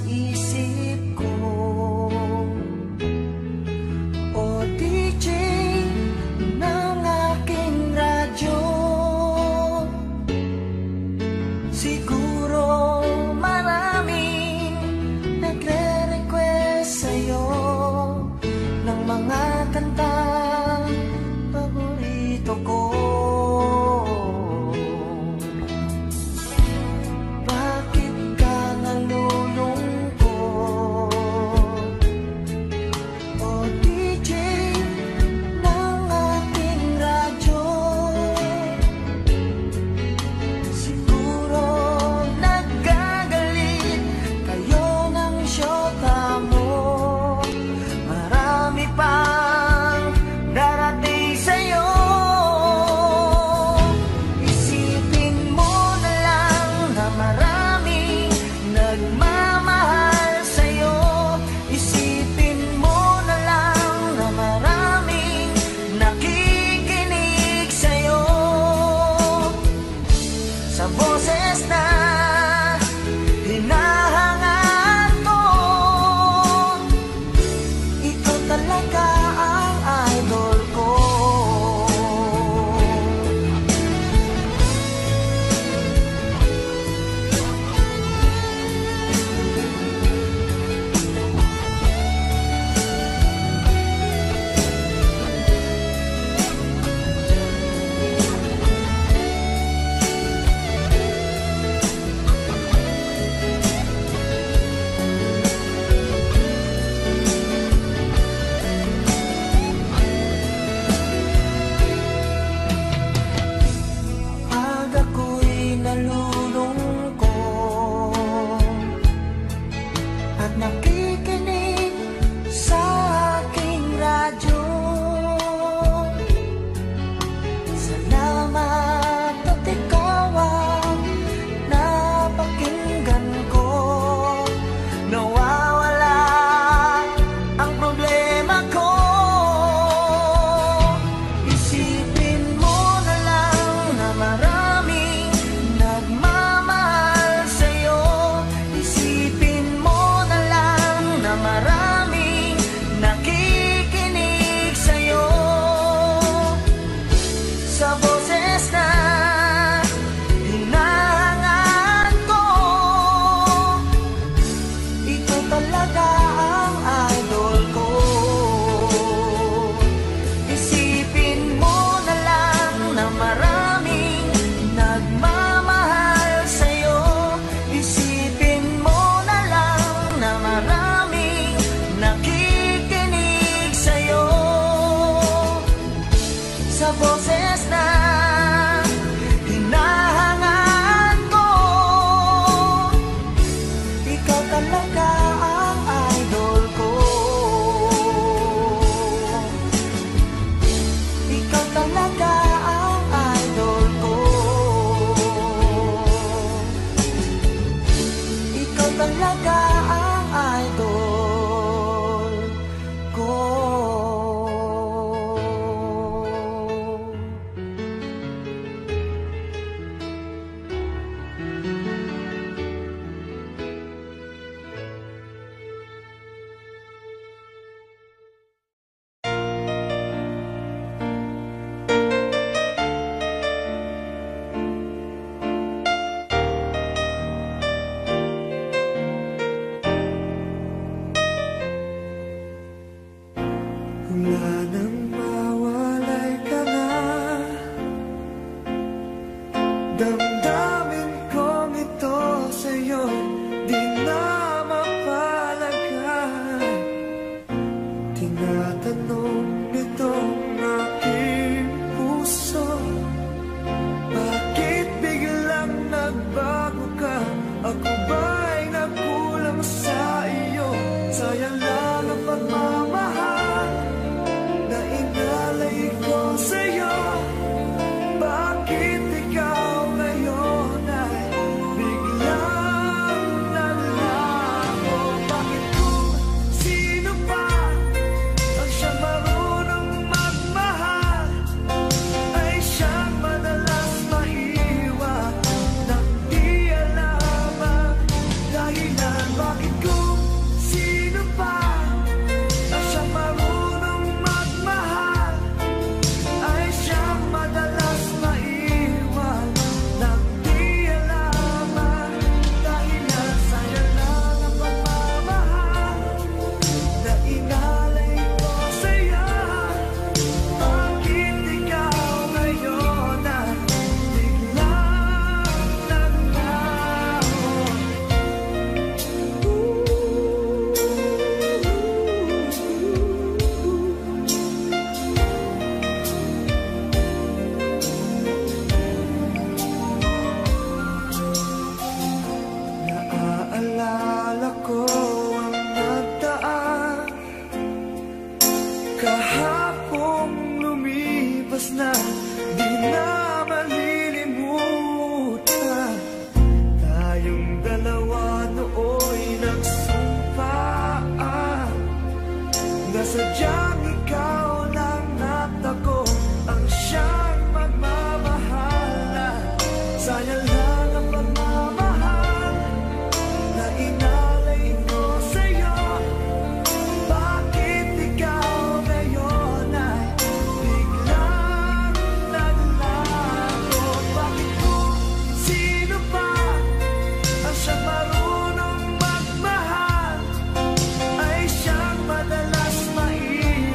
isip ko. O DJ ng aking radyo, siguro maraming nagre-request sa'yo ng mga kantang paborito ko. Sayang lang ang pagmamahal Kahapong lumipas na, di na malilimutan. Tayong dalawa nooy nagsumpaan na sadyang ikaw lang natako ang siyang magmamahala. Sayang lang ang pagmamahal na inalay ko sa'yo. Bakit ikaw ngayon ay biglang naglago? Bakit kung sino pa ang siyang marunong magmahal ay siyang madalas maiwan?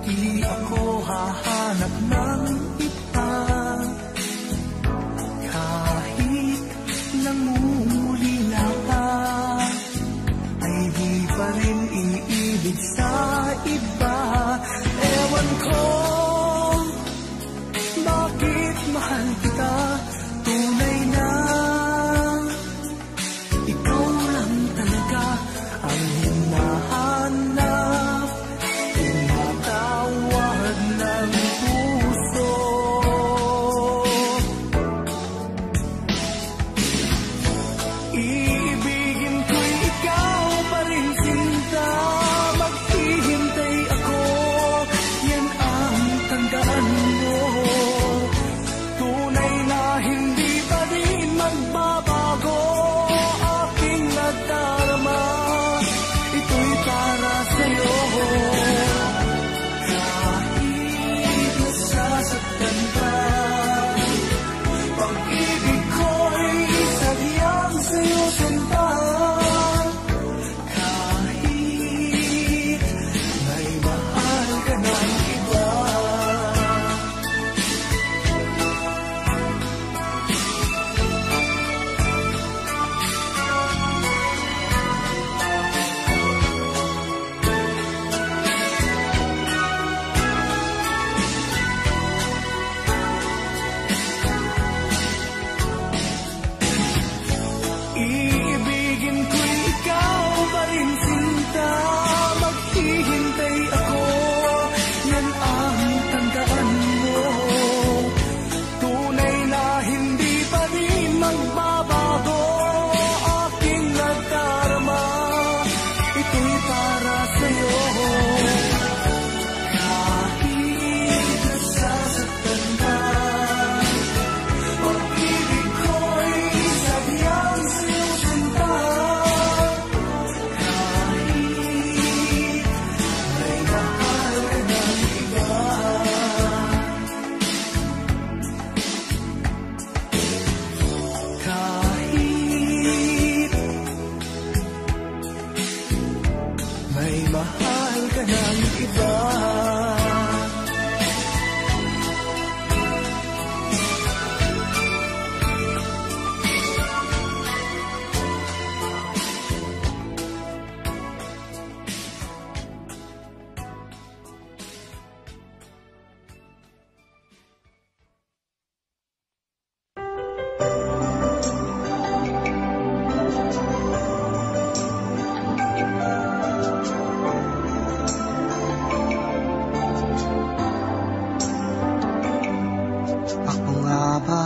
di ako hahanap ng iba. Kahit nangungulila ka, ay di pa rin iibig sa iba. Ewan ko bakit mahal kita, tunay na ikaw lang talaga ang hinahanap, tinatawag ng puso. Iibigin ko'y ikaw pa rin, sinta. Maghihintay ako, yan ang tandaan mo. Tunay na hindi pa rin magbabago aking nadarama. Ito'y para sa'yo. Kahit nasasaktan ka, pag-ibig ko'y sadyang sa'yo, sinta. Kahit may mahal ka ng iba. Iibigin ko'y ikaw pa rin, sinta. Maghihintay ako, yan ang tandaan mo. Tunay na hindi pa rin magbabago aking nadarama. Ito'y para sa'yo. Kahit nasasaktan ka, pag-ibig ko'y sadyang sa'yo, sinta. Kahit may mahal ka ng iba. Kahit may mahal ka ng iba. Ako nga ba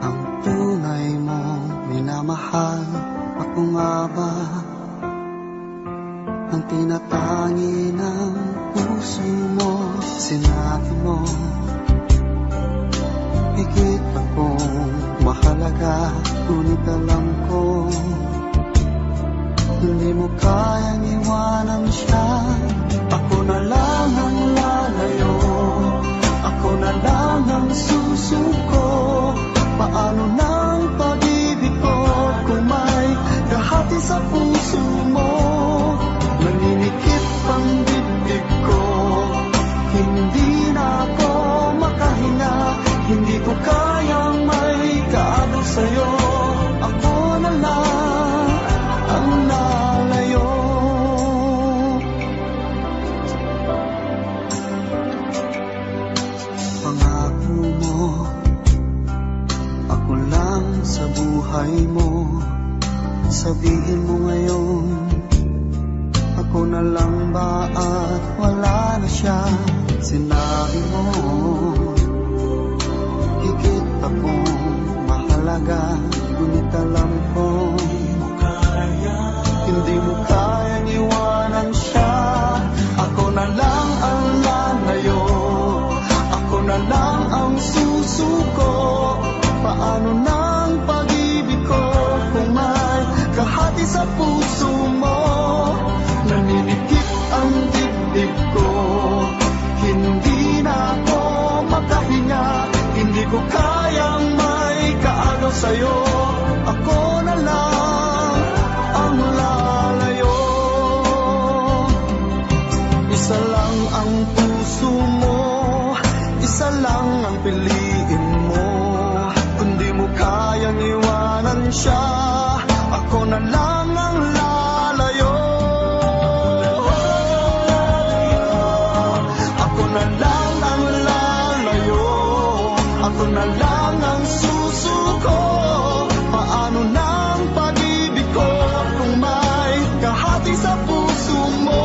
ang tunay mong minamahal? Ako nga ba ang tinatangi ng puso mo? Sinabi mo higit akong mahalaga, ngunit alam ko hindi mo kayang iwanan siya. Ako na lang ang lalayo, ako na lang ang susuko. Paano nang pag-ibig ko kung may kahati sa puso mo? Naninikip ang dibdib ko, hindi na ako makahinga. Hindi ko kayang may kaagaw sa'yo. Ako na lang ang lalayo. Pangako mo, ako lang sa buhay mo. Sabihin mo ngayon, ako na lang ba at wala na siya? Sinabi mo higit akong mahalaga, ngunit alam ko hindi mo kayang iwanan siya. Ako na lang ang lalayo, ako na lang ang susuko. Paano nang pag-ibig ko kung may kahati sa puso mo? Naninikip ang dibdib ko, hindi na ako makahinga. Hindi ko kayang may kaagaw sa'yo. Ako na lang ang lalayo. Isa lang ang puso mo, isa lang ang piliin mo. Kung di mo kayang iwanan siya, ako na lang ang lalayo. Ako na lang ang lalayo. Ako na lang ang susuko. Paano na ang pag-ibig ko kung may kahati sa puso mo?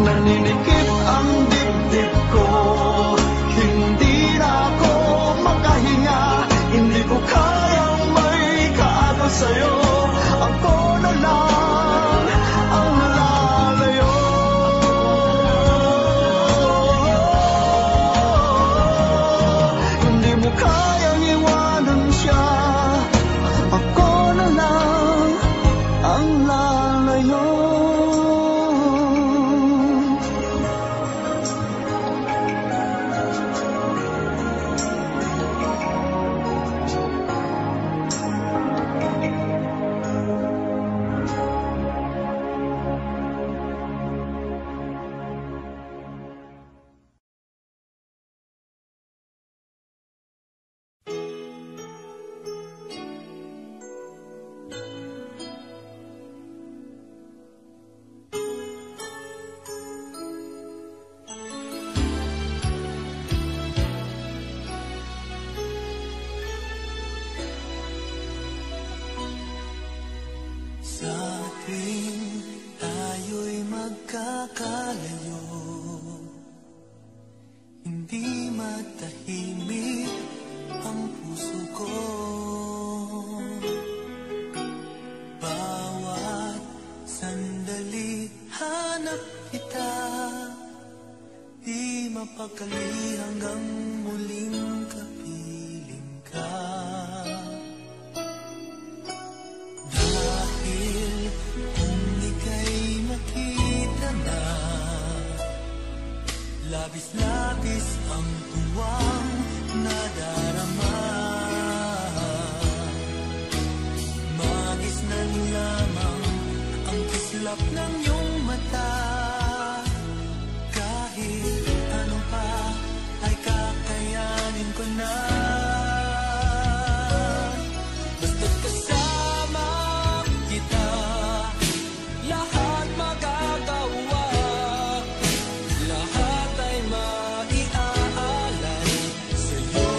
Naninikip ang dibdib ko, hindi na ako makahinga. Hindi ko kayang may kaagaw sa'yo. Ako na lang ang lalayo. Hindi mo kayang iwanan siya, ako na lang ang lalayo. Sa tuwing tayo'y magkakalayo, hindi matahimik ang puso ko. Bawat sandali hanap kita, di mapakali hanggang muling kapiling ka. Dahil kung ika'y makita na, labis-labis ang tuwang nadarama. Magis na lamang ang kislap ng iyong mata. Kahit ano pa ay kakayanin ko na. Basta't kasama kita, lahat magagawa. Lahat ay maiaalay sa'yo.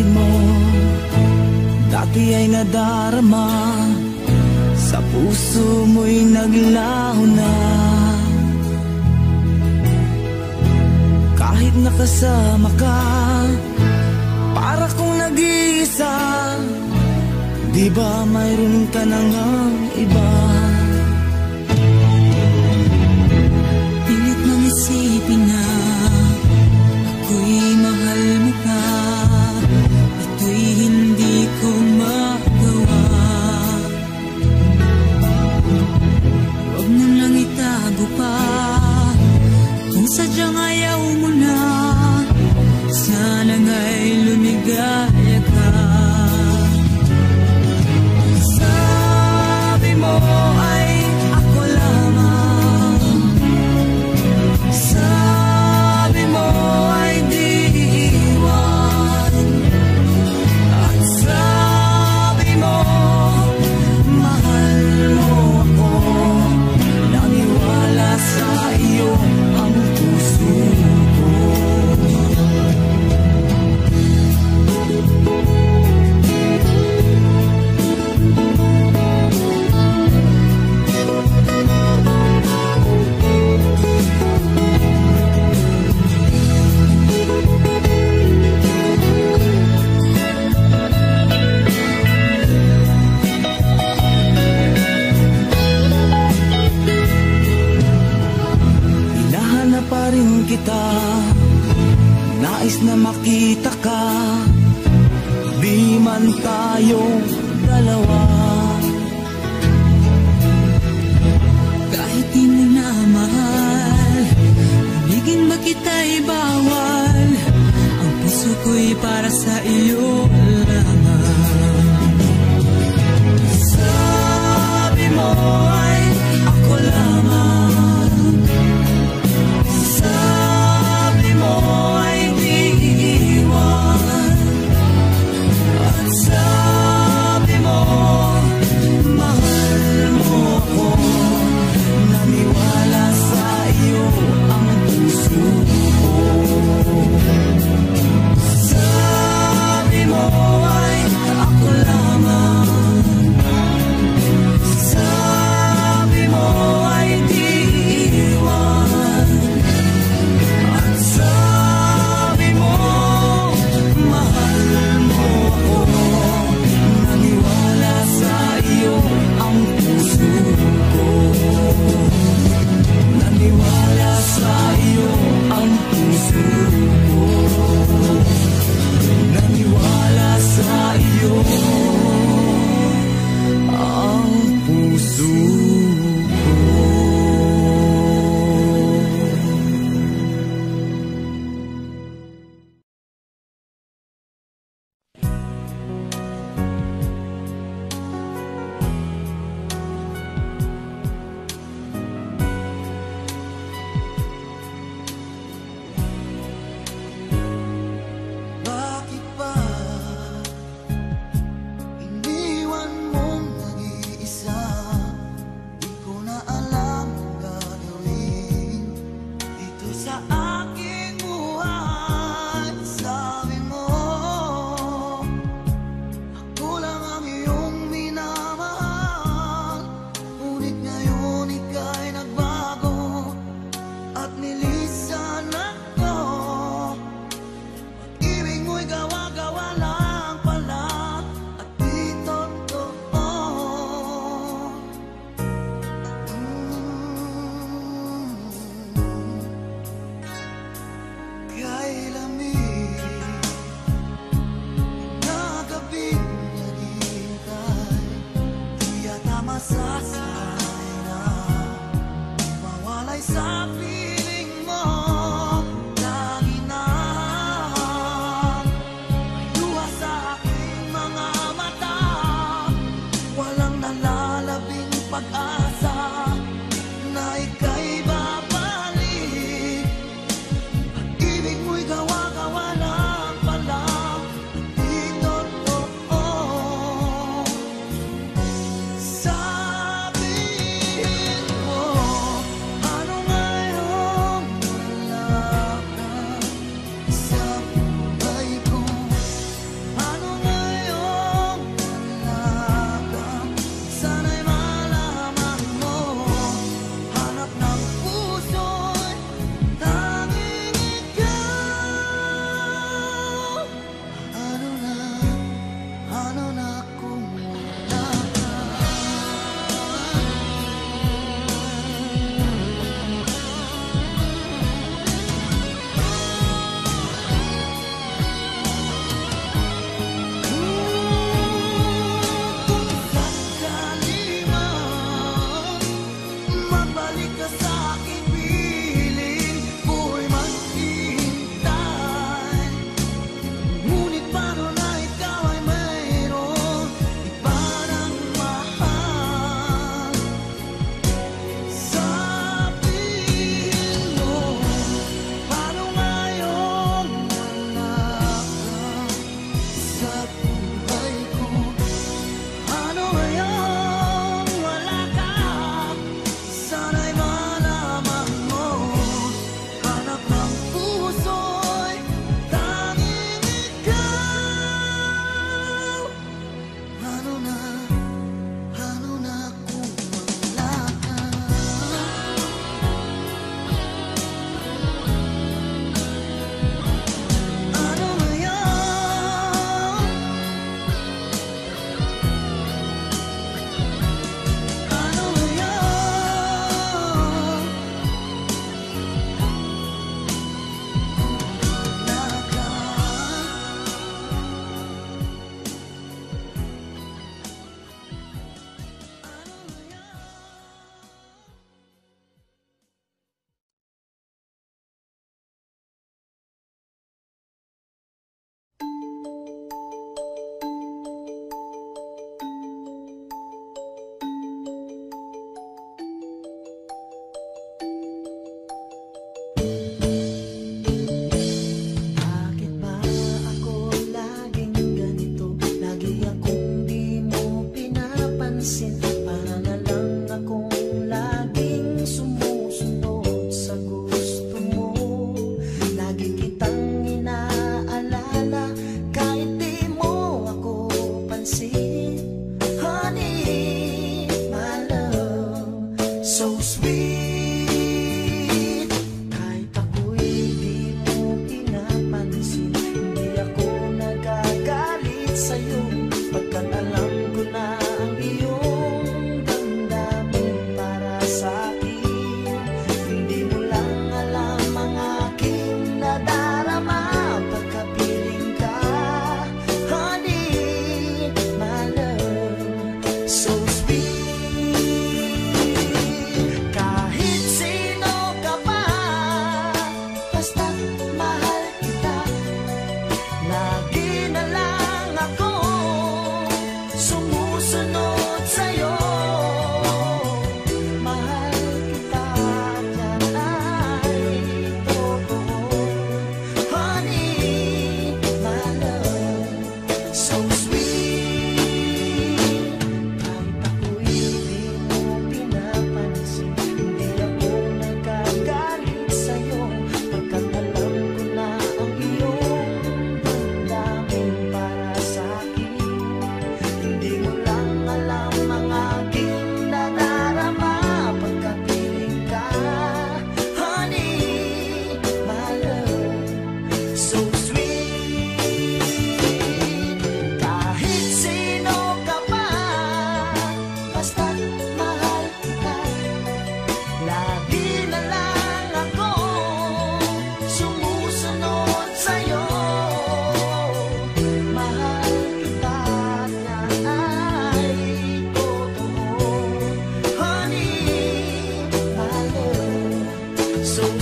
pag-ibig mo dati ay nadarama, sa puso mo'y naglaho na. Kahit nakasama ka, para kong nag-iisa, di ba mayroon ka na ngang iba? Pilit mong isipin na ako'y mahal mo ka, ito'y hindi ko magawa. Huwag mo lang itago pa, kung sadyang ayaw mo na, sana nga'y lumigaya ka. Sabi mo ay ako lamang, sabi mo ay di iwan, at sabi mo mahal mo ako, naniwala sa iyo ang puso ko. Hinahanap pa rin kita, nais na makita ka, di man tayong dalawa. Kahit di mo na mahal, ibigin ba kita'y bawal, ang puso ko'y para sa iyo lamang. Sabi mo ay ako lamang, sabi mo ay di iwan, at sabi mo mahal mo ako, naniwala sa iyo ang puso ko. Sabi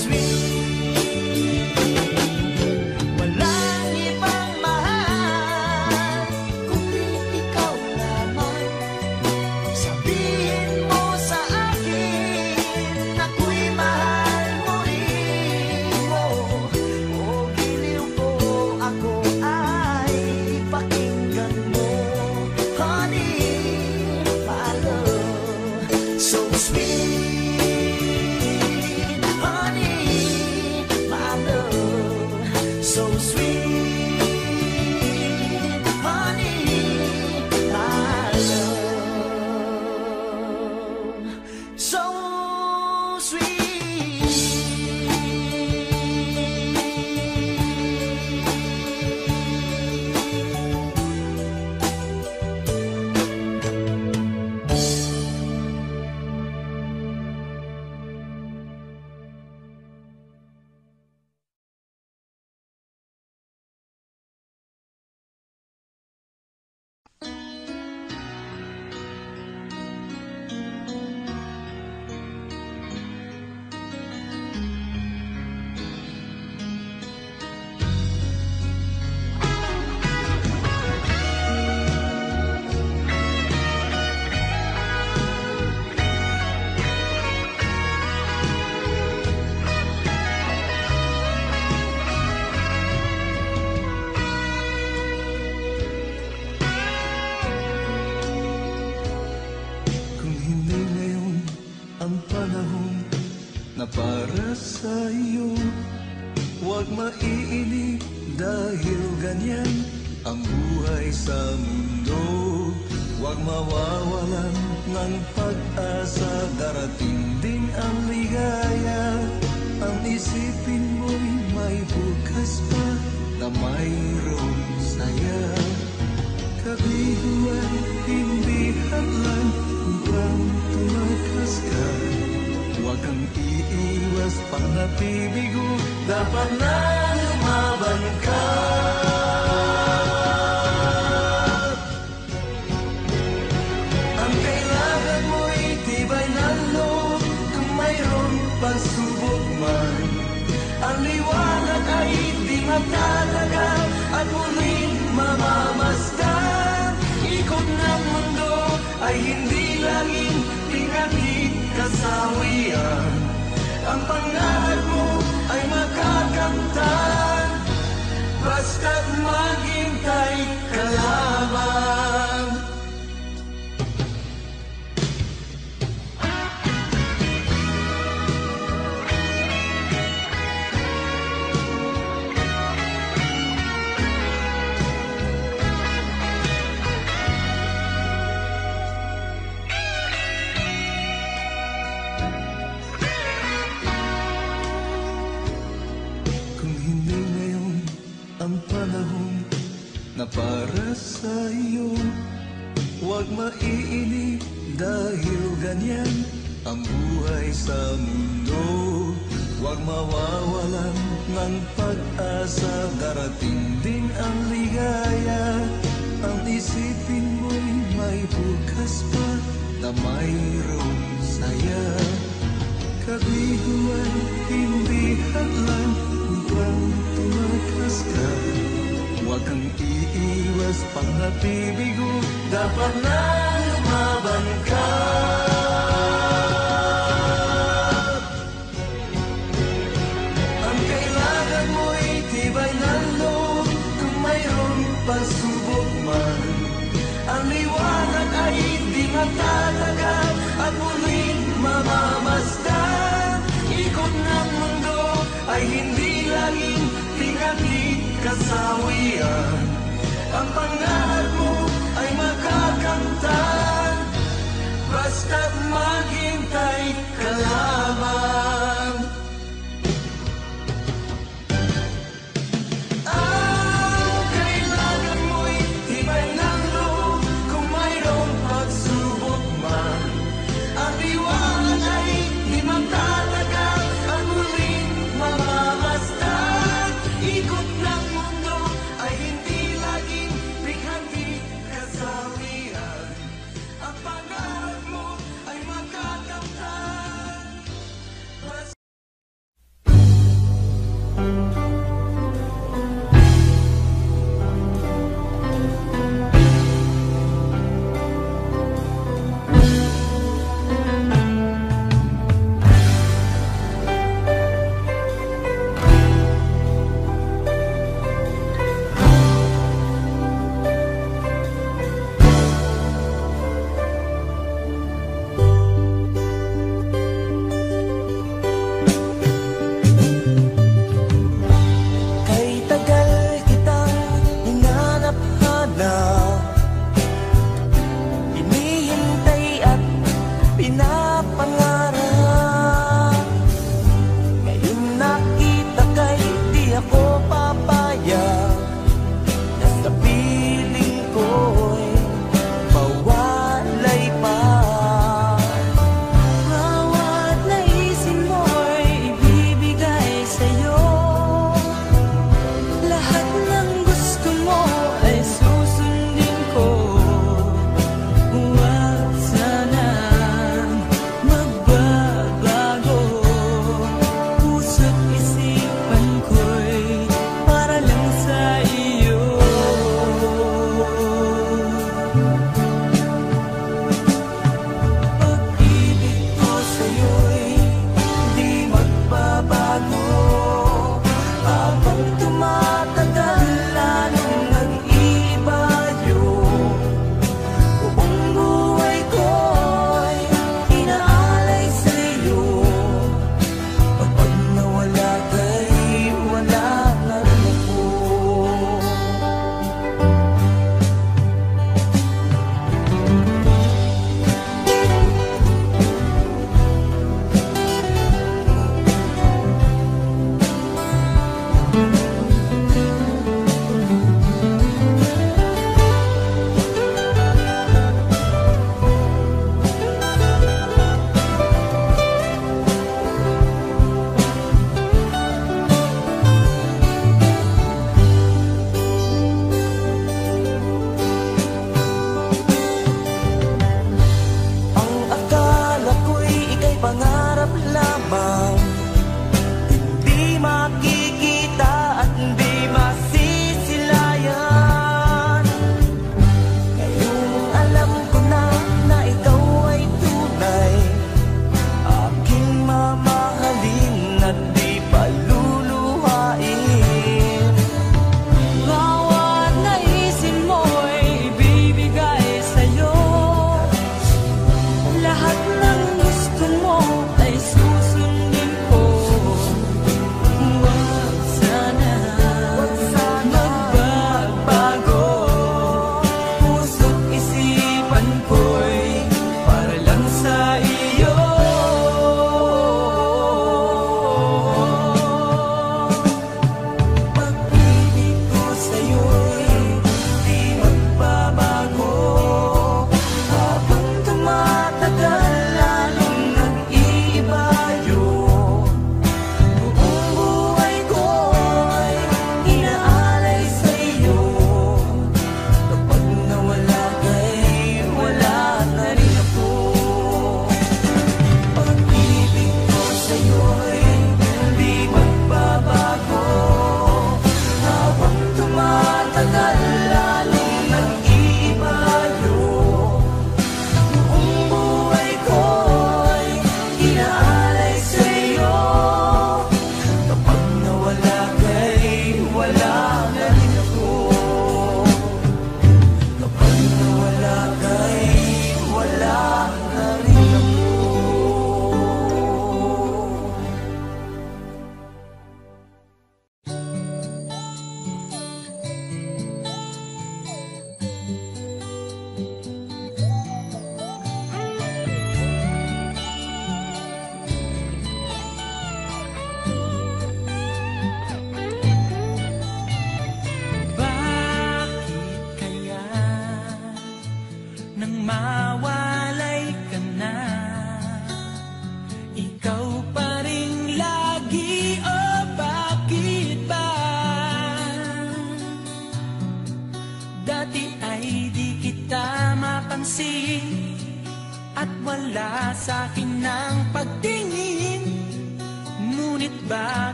sweet. Walang ibang mahal kundi ikaw lamang. Sabihin mo sa akin ako'y mahal mo rin mo. O giliw ko, ako ay pakinggan mo. Honey, my love, so sweet. Honey, my love, so sweet. Honey, my love, so sweet. Kung hindi ngayon ang panahon na para sa iyo, huwag maiinip dahil ganyan ang buhay sa mundo. Huwag mawawalan ng pag-asa, darating din ang ligaya. Ang isipin mo'y may bukas pa na mayroong saya. Kabiguan, hindi hadlang upang tumakas ka. Huwag kang iiwas pang nabibigo, dapat na lumaban ka. Ang kailangan mo'y tibay ng loob, kung mayroong pagsubok man. Ang liwanag ay di magtatagal at muling mamamasdan. Ikot ng mundo ay hindi laging pinagkikasawian. Ang pangarap mo ay makakamtan, basta't maghintay ka lamang. Kung hindi ngayon ang panahon na para sa iyo, huwag maiinip dahil ganyan ang buhay sa mundo. Huwag mawawalan ng pag-asa, darating din ang ligaya. Ang isipin mo'y may bukas pa na mayroong saya. Kabiguan, hindi hadlang upang tumakas ka. Huwag kang iiwas pang nabibigo, dapat na lumaban ka. Ang kailangan mo'y tibay ng loob, kung mayroong pagsubok man. Ang liwanag ay di magtatagal at muling mamamasdan. Ikot ng mundo ay hindi laging pinagkikasawian. Ang pangarap mo ay makakamtan, basta't maghintay ka lamang. Ang kailangan mo'y tibay ng loob, kung mayroong pagsubok man. Ang liwanag ay di magtatagal at muling mamamasdan. Ikot ng mundo ay hindi laging pinagkikasawian. Ang pangarap mo ay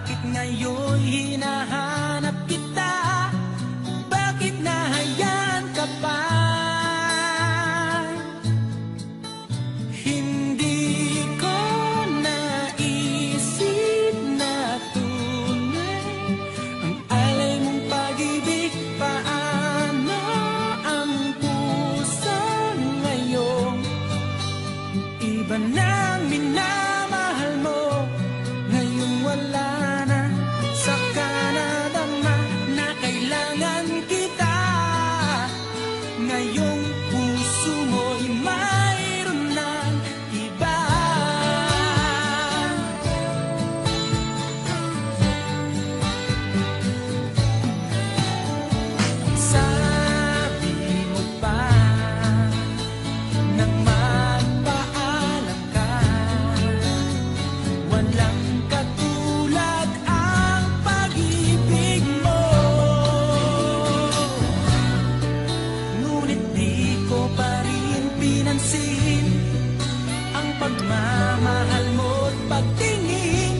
Bakit ngayon hinahanap kita? Bakit nahayaan ka pa? Hindi ko naisip na tunay ang alay mong pag-ibig. Paano ang puso ngayon? Iba nang minamahal mo, ngayong wala na. Saka nadama na kailangan kita. Ngayong puso mo'y mayroon ng iba. Sabi mo pa nang magpaalam ka, walang katulad ang pag-ibig mo. Ngunit di ko pa rin pinansin ang pagmamahal mo't pagtingin.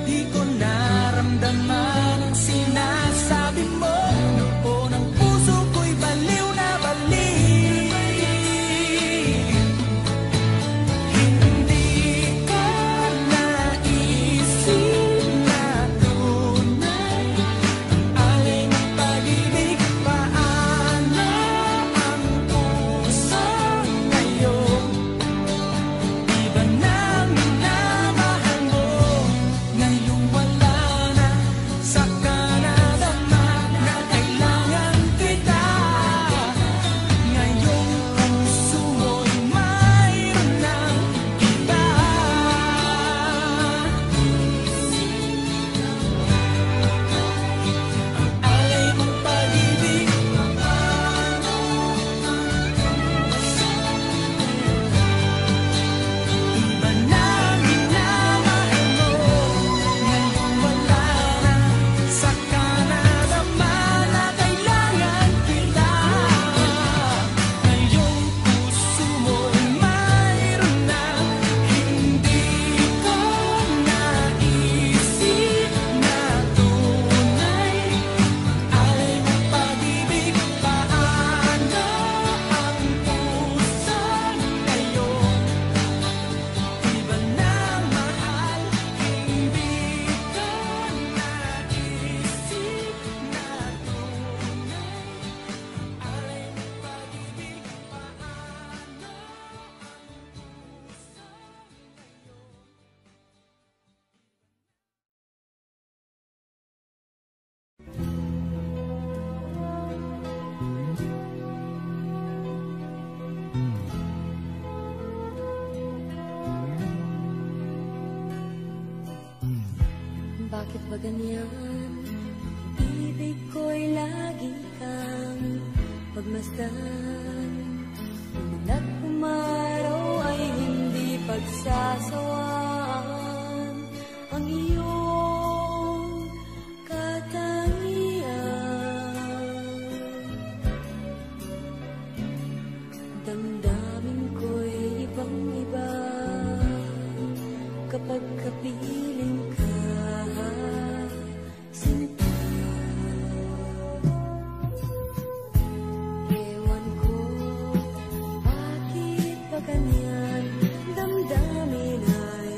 Di ko naramdaman ang sinasabi mo. Noon ang puso ko'y baliw na baliw. Hindi ko naisip na tunay ang alay ng pag-ibig. Paano ang puso ngayon? Iba nang minamahal mo, ngayong wala na. Saka nadama na kailangan kita. Ngayong puso mo'y mayroon ng iba. Ang alay mong pag-ibig, iba nang minamahal mo, ngayong wala na. Saka nadama na kailangan kita. Ngayong puso mo'y mayroon na. Hindi ko naisip na tunay alay mong pag-ibig. Paano ang puso ngayon? Iba nang mahal, hindi ko naisip na tunay alay mong pag-ibig. Bakit ba ganyan? Ibig ko'y lagi kang pagmasdan. Umulat umaraw ay hindi pagsasawaan. Ang iyong katangian, damdamin ko'y ibang-iba kapag kapiling ka. Sinta, ewan ko bakit ba ganyan, damdamin ay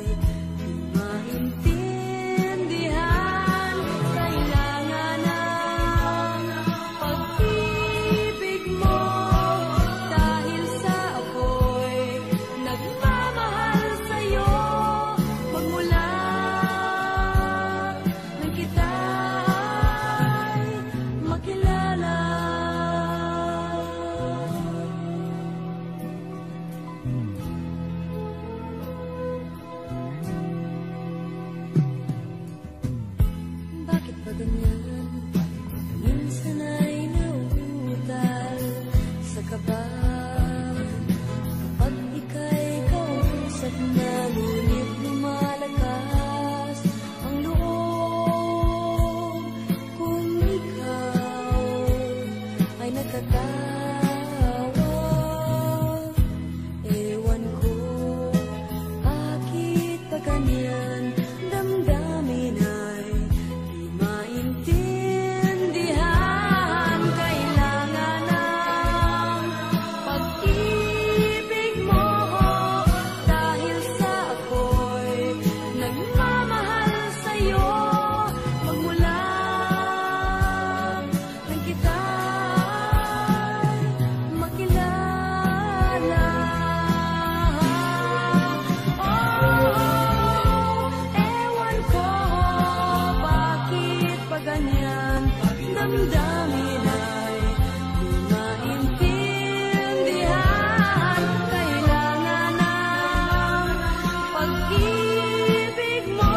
sa'yo magmula nang kita'y makilala. Ewan ko bakit pa ganyan damdamin ay di maintindihan. Kailangan ng pag-ibig mo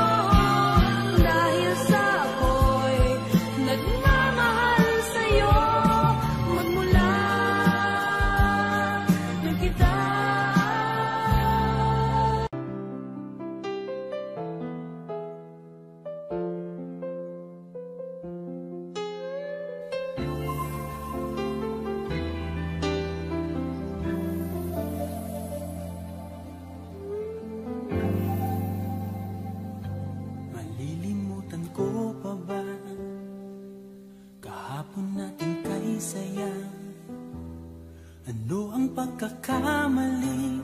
dahil sa ako'y nagmamahal sa'yo magmula nang kita. Malilimutan ko pa ba kahapon natin kay saya? Ano ang pagkakamali?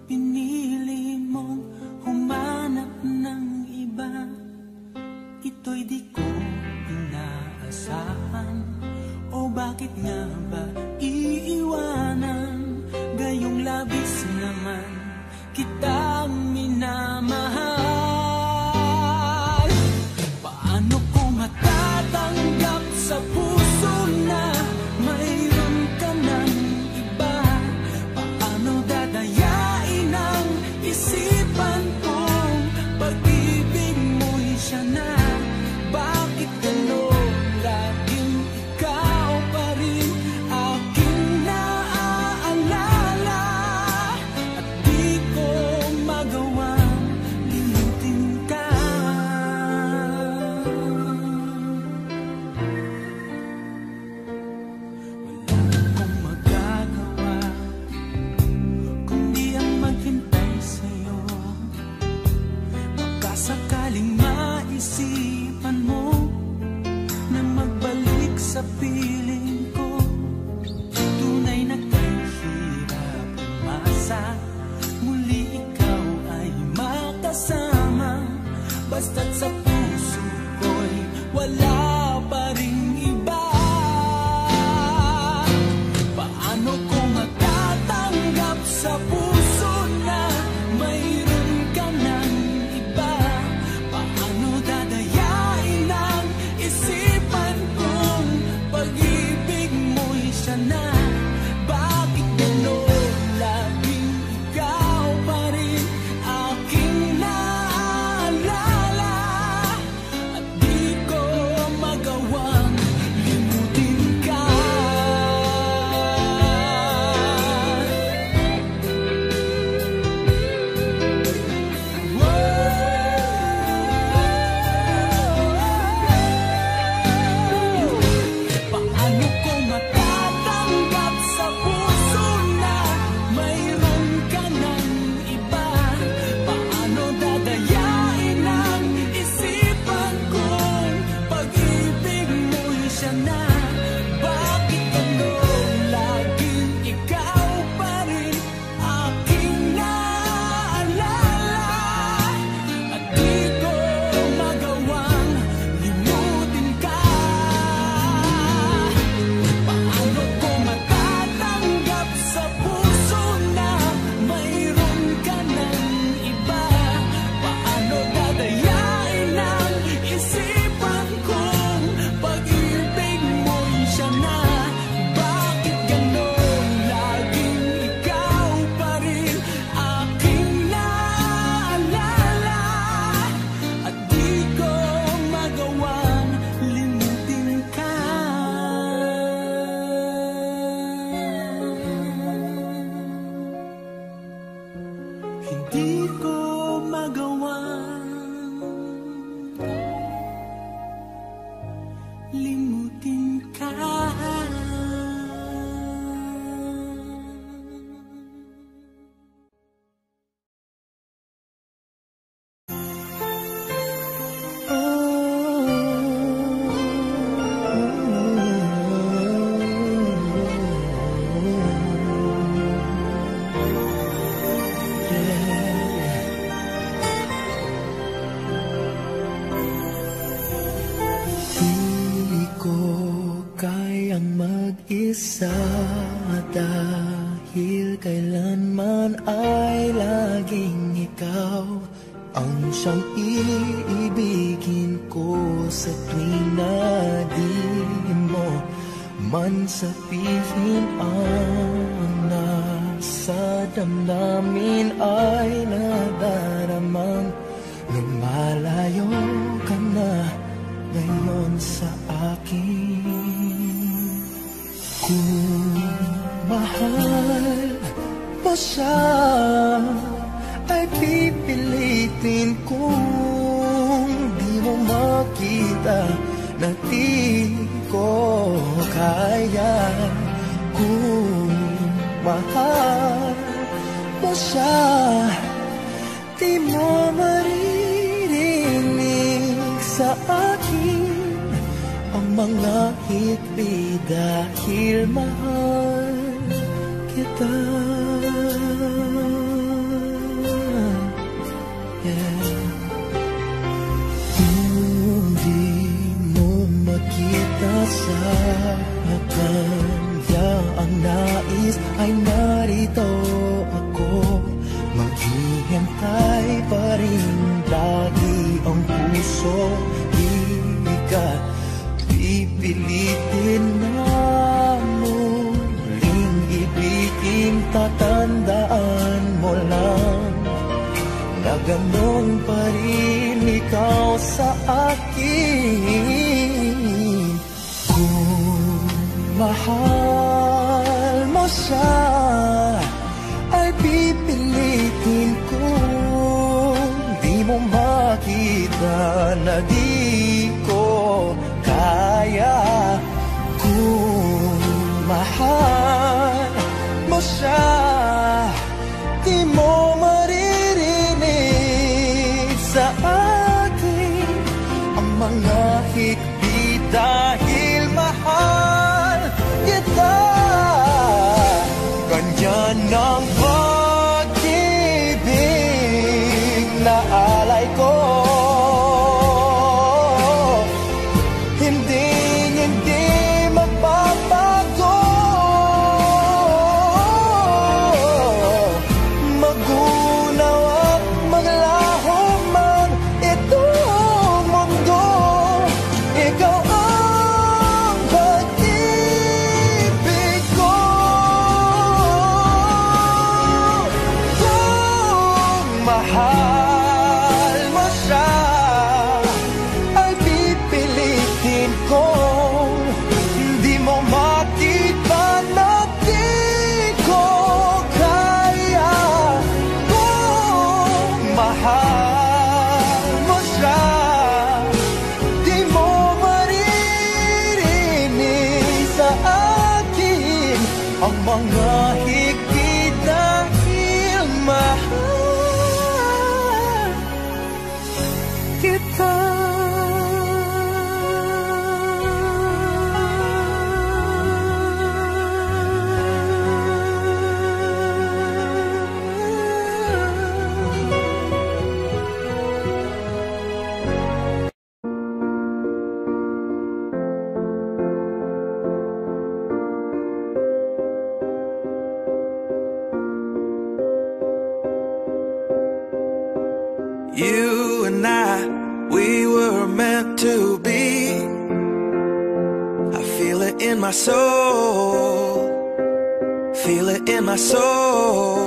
Pinili mong humanap ng iba. Ito'y di ko inaasahan. O bakit nga ba iiwanan? Gayong labis naman kitang minamahal. Paano ko matatanggap sa puso na mayroon ka ng iba? Paano dadayain ang isipan kong pag-ibig mo'y siya na? Bakit gano'n laging ikaw pa rin aking naaalala? At di ko magawang limutin ka. Wala akong magagawa kundi ang maghintay sa'yo. Baka sakaling maisipan mo na magbalik sa piling ko. Tunay na kahirap umasa, muli ikaw ay makasama. Basta't sa puso ko'y wala pa ring iba. Paano ko matatanggap sa puso na mayroon ka ng iba? Paano dadayain ang isipan kong pag-ibig mo'y siya na? Bakit gano'n laging ikaw pa rin aking naaalala? At di ko magawang limutin ka. Paano ko matatanggap sa puso na mayroon ka ng iba? Paano dadayain ang isipan kong pag-ibig mo'y siya na? Bakit gano'n laging ikaw pa rin aking naaalala? At di ko magawang limutin ka. Paano ko matatanggap sa puso na mayroon ka ng iba? Paano dadayain ang isipan kong pag-ibig mo'y siya na? Bakit gano'n laging ikaw pa rin aking naaalala? At di ko magawang limutin ka. Hindi ko magawang limutin ka. isa, dahil kailanman ay laging ikaw ang siyang iibigin ko sa tuwing na di mo man sabihin. Ang nasa damdamin ay nadaramang lumalayo ka na ngayon sa akin. Kung mahal mo siya, ay pipilitin kung di mo makita na di ko kaya. Kung mahal mo siya, di mo maririnig sa akin ang mga hikbi dahil mahal kita. Kung di mo makita sa kanya ang nais, ay narito ako. Maghihintay pa rin lagi ang puso, di ka pipilitin na muling ibigin. Tatandaan mo lang na ganun pa rin ikaw sa akin. Kung mahal mo siya, ay pipilitin kung di mo makita na di ko kaya. Kung mahal mo siya, di mo maririnig sa akin ang mga hikbi dahil mahal kita. Ganyan ang pag-ibig na alay ko, hindi mapapago. Magunaw at maglaho man itong mundo, ikaw ang pag-ibig ko. Kung mahal mo siya, ay pipilitin kong di mo makita na di ko kaya. Kung mahal mo siya, di mo maririnig sa akin ang mga higpit dahil mahal kita. You and I, we were meant to be. I feel it in my soul, feel it in my soul.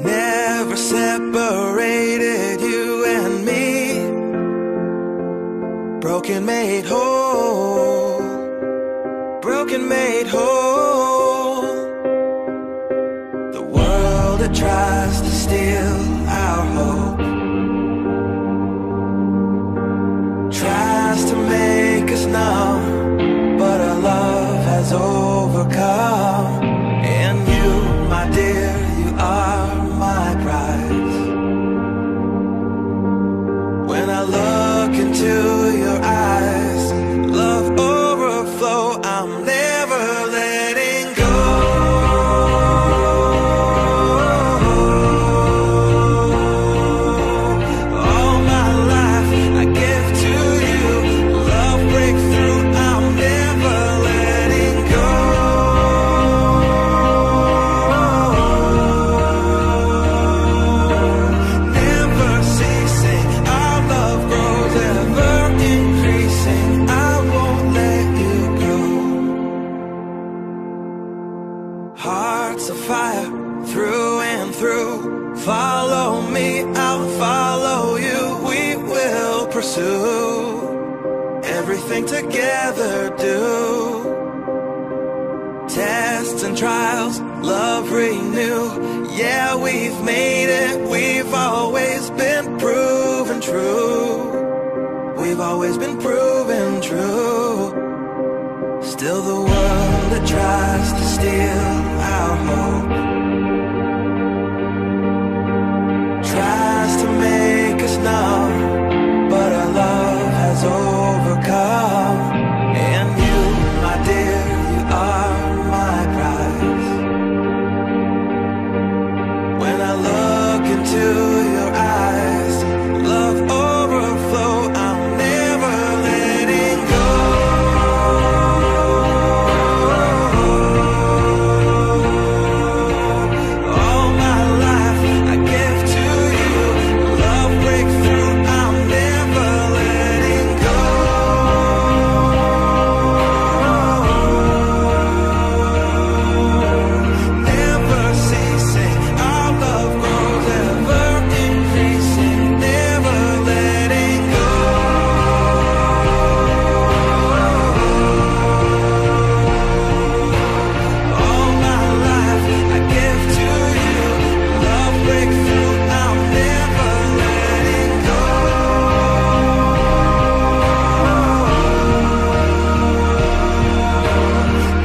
Never separated, you and me. Broken made whole, broken made whole. The world that tries to steal our hope tries to make us numb, but our love has overcome. And you, my dear, you are my prize. When I look into your eyes, love overflow, I'm never letting go. Let pursue, everything together do. Tests and trials, love renew. Yeah, we've made it, we've always been proven true. We've always been proven true. Still the world that tries to steal our hope tries to make us numb, but our love has overcome. And you, my dear, you are my prize. When I look into your eyes, love overflow, I'm never letting go. All my life I give to you, love breakthrough, I'm never letting go. Never ceasing, our love grows ever increasing, never letting go. All my life I give to you, love breakthrough, I'm never letting go.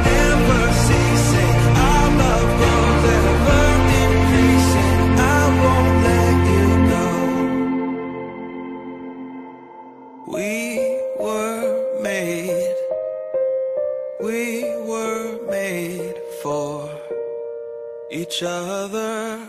Never ceasing, our love grows ever increasing, I won't let you go. We were made for each other.